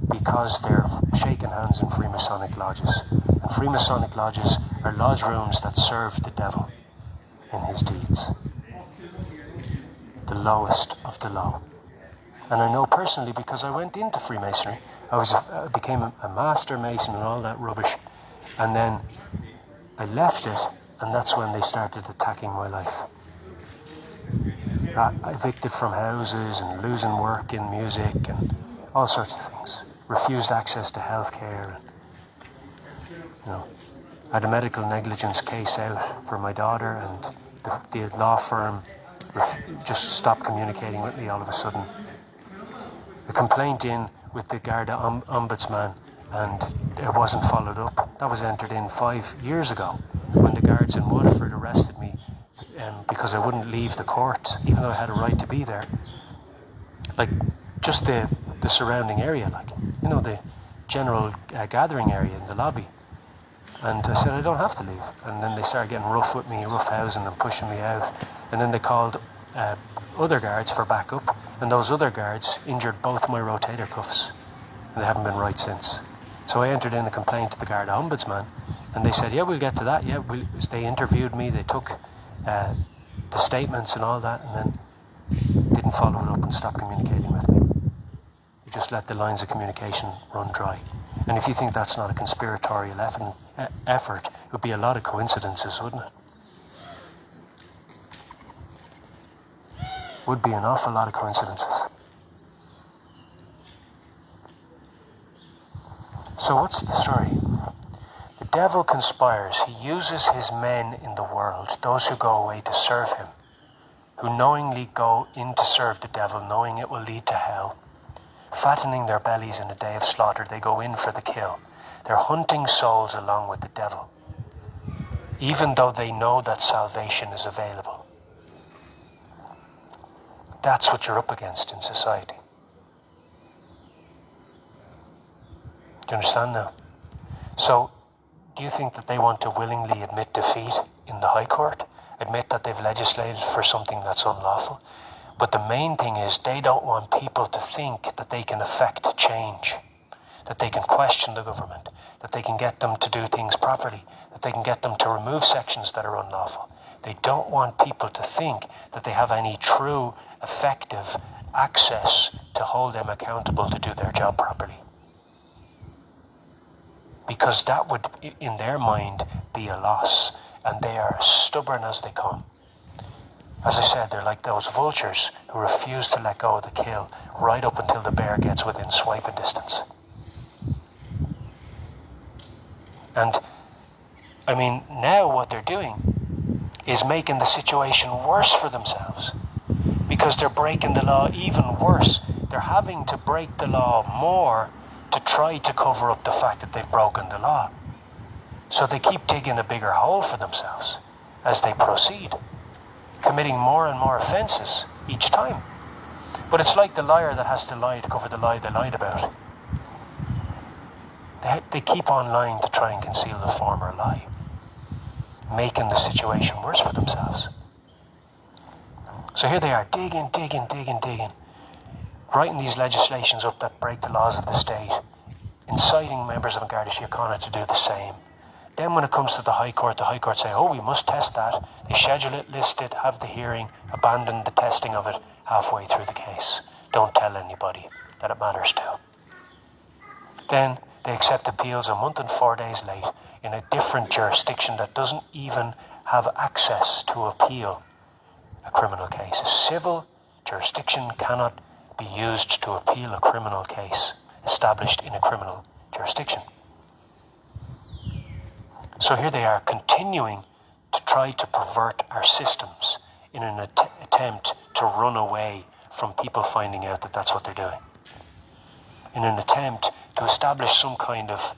Because they're shaking hands in Freemasonic lodges. And Freemasonic lodges are lodge rooms that serve the devil in his deeds. The lowest of the low. And I know personally because I went into Freemasonry. I became a master mason and all that rubbish, and then I left it, and that's when they started attacking my life. Evicted from houses and losing work in music and all sorts of things. Refused access to healthcare. I had a medical negligence case out for my daughter, and the law firm just stopped communicating with me all of a sudden. A complaint in with the Garda Ombudsman, and it wasn't followed up. That was entered in 5 years ago when the guards in Waterford arrested me because I wouldn't leave the court, even though I had a right to be there. Like, just the surrounding area, the general gathering area in the lobby. And I said, I don't have to leave. And then they started getting rough with me, roughhousing and pushing me out. And then they called other guards for backup, and those other guards injured both my rotator cuffs, and they haven't been right since. So I entered in a complaint to the Garda Ombudsman, and they said, yeah, we'll get to that. Yeah, they interviewed me, they took the statements and all that, and then didn't follow it up and stopped communicating with me. They just let the lines of communication run dry. And if you think that's not a conspiratorial effort, it would be a lot of coincidences, wouldn't it? Would be an awful lot of coincidences. So what's the story? The devil conspires. He uses his men in the world, those who go away to serve him, who knowingly go in to serve the devil, knowing it will lead to hell. Fattening their bellies in a day of slaughter, they go in for the kill. They're hunting souls along with the devil, even though they know that salvation is available. That's what you're up against in society. Do you understand now? So, do you think that they want to willingly admit defeat in the High Court? Admit that they've legislated for something that's unlawful? But the main thing is they don't want people to think that they can affect change, that they can question the government, that they can get them to do things properly, that they can get them to remove sections that are unlawful. They don't want people to think that they have any true, effective access to hold them accountable to do their job properly. Because that would, in their mind, be a loss, and they are as stubborn as they come. As I said, they're like those vultures who refuse to let go of the kill right up until the bear gets within swiping distance. And, I mean, now what they're doing is making the situation worse for themselves, because they're breaking the law even worse. They're having to break the law more to try to cover up the fact that they've broken the law. So they keep digging a bigger hole for themselves as they proceed, committing more and more offences each time. But it's like the liar that has to lie to cover the lie they lied about. They keep on lying to try and conceal the former lie, making the situation worse for themselves. So here they are, digging, writing these legislations up that break the laws of the state, inciting members of Garda Síochána to do the same. Then when it comes to the High Court say, oh, we must test that. They schedule it, list it, have the hearing, abandon the testing of it halfway through the case. Don't tell anybody that it matters to. Then they accept appeals a month and 4 days late in a different jurisdiction that doesn't even have access to appeal a criminal case. A civil jurisdiction cannot be used to appeal a criminal case established in a criminal jurisdiction. So here they are, continuing to try to pervert our systems in an attempt to run away from people finding out that that's what they're doing. In an attempt to establish some kind of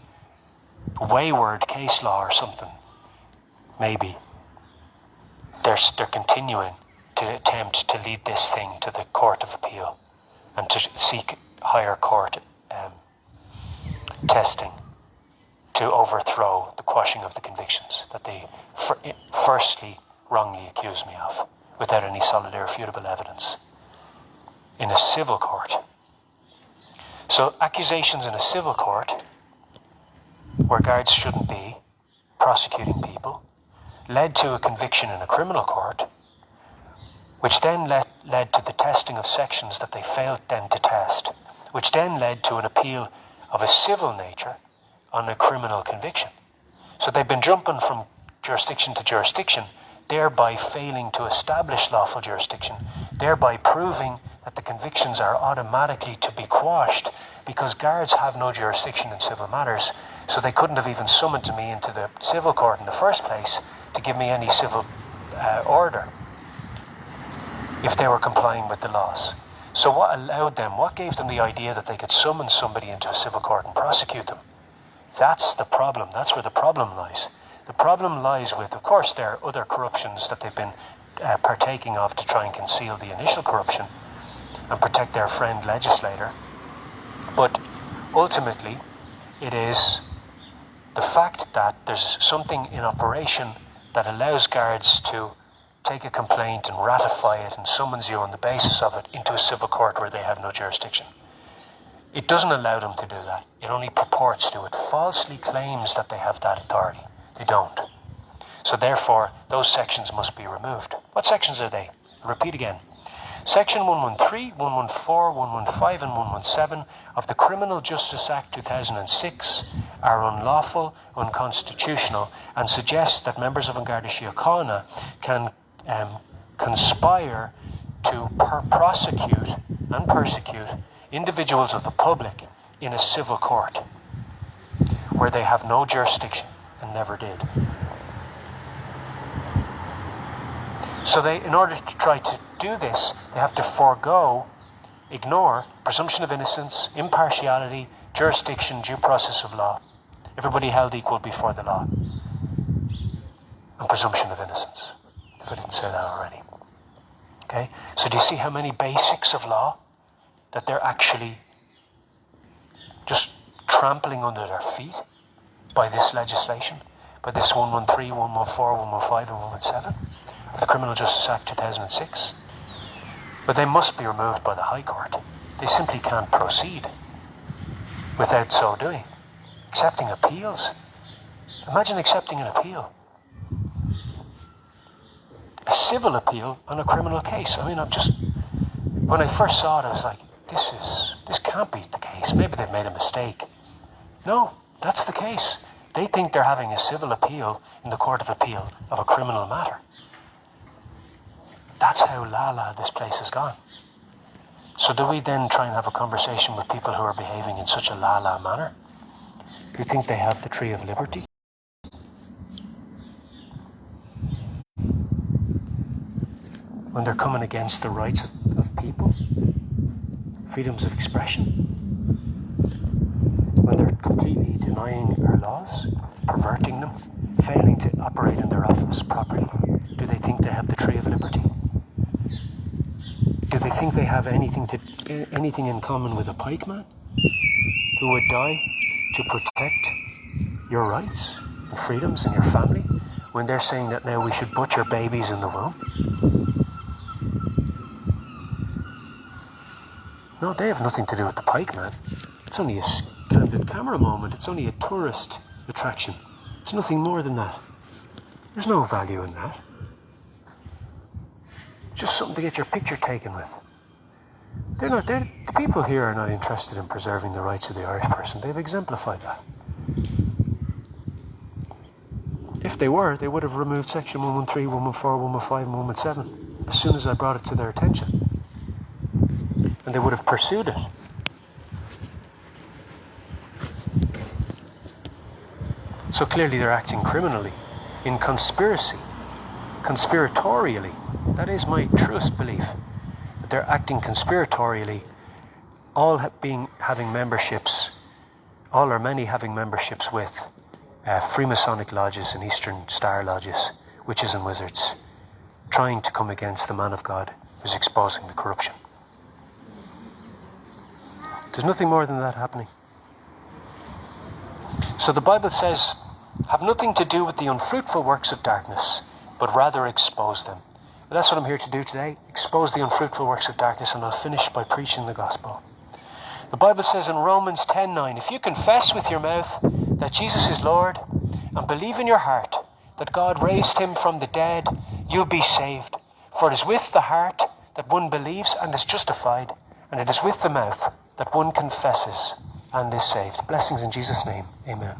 wayward case law or something. Maybe. They're continuing to attempt to lead this thing to the Court of Appeal and to seek higher court testing to overthrow the quashing of the convictions that they firstly wrongly accused me of, without any solid irrefutable evidence, in a civil court. So accusations in a civil court, where guards shouldn't be prosecuting people, led to a conviction in a criminal court, which then led to the testing of sections that they failed then to test, which then led to an appeal of a civil nature on a criminal conviction. So they've been jumping from jurisdiction to jurisdiction, thereby failing to establish lawful jurisdiction, thereby proving that the convictions are automatically to be quashed because guards have no jurisdiction in civil matters, so they couldn't have even summoned me into the civil court in the first place to give me any civil order if they were complying with the laws. So what gave them the idea that they could summon somebody into a civil court and prosecute them? That's the problem. That's where the problem lies. The problem lies with, of course, there are other corruptions that they've been partaking of to try and conceal the initial corruption and protect their friend legislator. But ultimately, it is the fact that there's something in operation that allows guards to take a complaint and ratify it and summons you on the basis of it into a civil court where they have no jurisdiction. It doesn't allow them to do that. It only purports to. It falsely claims that they have that authority. They don't. So therefore, those sections must be removed. What sections are they? I'll repeat again. Section 113, 114, 115 and 117 of the Criminal Justice Act 2006 are unlawful, unconstitutional, and suggest that members of An Garda Síochána can conspire to prosecute and persecute individuals of the public in a civil court where they have no jurisdiction and never did. So in order to try to do this, they have to ignore presumption of innocence, impartiality, jurisdiction, due process of law, everybody held equal before the law, and presumption of innocence, if I didn't say that already. Okay? So do you see how many basics of law that they're actually just trampling under their feet by this legislation, by this 113, 114, 115 and 117 of the Criminal Justice Act 2006? But they must be removed by the High Court. They simply can't proceed without so doing. Accepting appeals. Imagine accepting an appeal. A civil appeal on a criminal case. I mean, when I first saw it, I was like, this can't be the case. Maybe they've made a mistake. No, that's the case. They think they're having a civil appeal in the Court of Appeal of a criminal matter. That's how la-la this place has gone. So do we then try and have a conversation with people who are behaving in such a la-la manner? Do you think they have the tree of liberty? When they're coming against the rights of people, freedoms of expression, when they're completely denying our laws, perverting them, failing to operate in their office properly, do they think they have the tree of liberty? Do they think they have anything in common with a pikeman who would die to protect your rights and freedoms and your family when they're saying that now we should butcher babies in the womb? No, they have nothing to do with the pikeman. It's only a candid camera moment. It's only a tourist attraction. It's nothing more than that. There's no value in that. Just something to get your picture taken with. The people here are not interested in preserving the rights of the Irish person. They've exemplified that. If they were, they would have removed section 113, 114, 115 and 117 as soon as I brought it to their attention. And they would have pursued it. So clearly they're acting criminally, in conspiracy, conspiratorially. That is my truest belief, that they're acting conspiratorially, all having memberships, all or many having memberships with Freemasonic lodges and Eastern Star lodges, witches and wizards, trying to come against the man of God who's exposing the corruption. There's nothing more than that happening. So the Bible says, have nothing to do with the unfruitful works of darkness, but rather expose them. But that's what I'm here to do today, expose the unfruitful works of darkness, and I'll finish by preaching the gospel. The Bible says in Romans 10:9, if you confess with your mouth that Jesus is Lord and believe in your heart that God raised him from the dead, you'll be saved. For it is with the heart that one believes and is justified, and it is with the mouth that one confesses and is saved. Blessings in Jesus' name. Amen.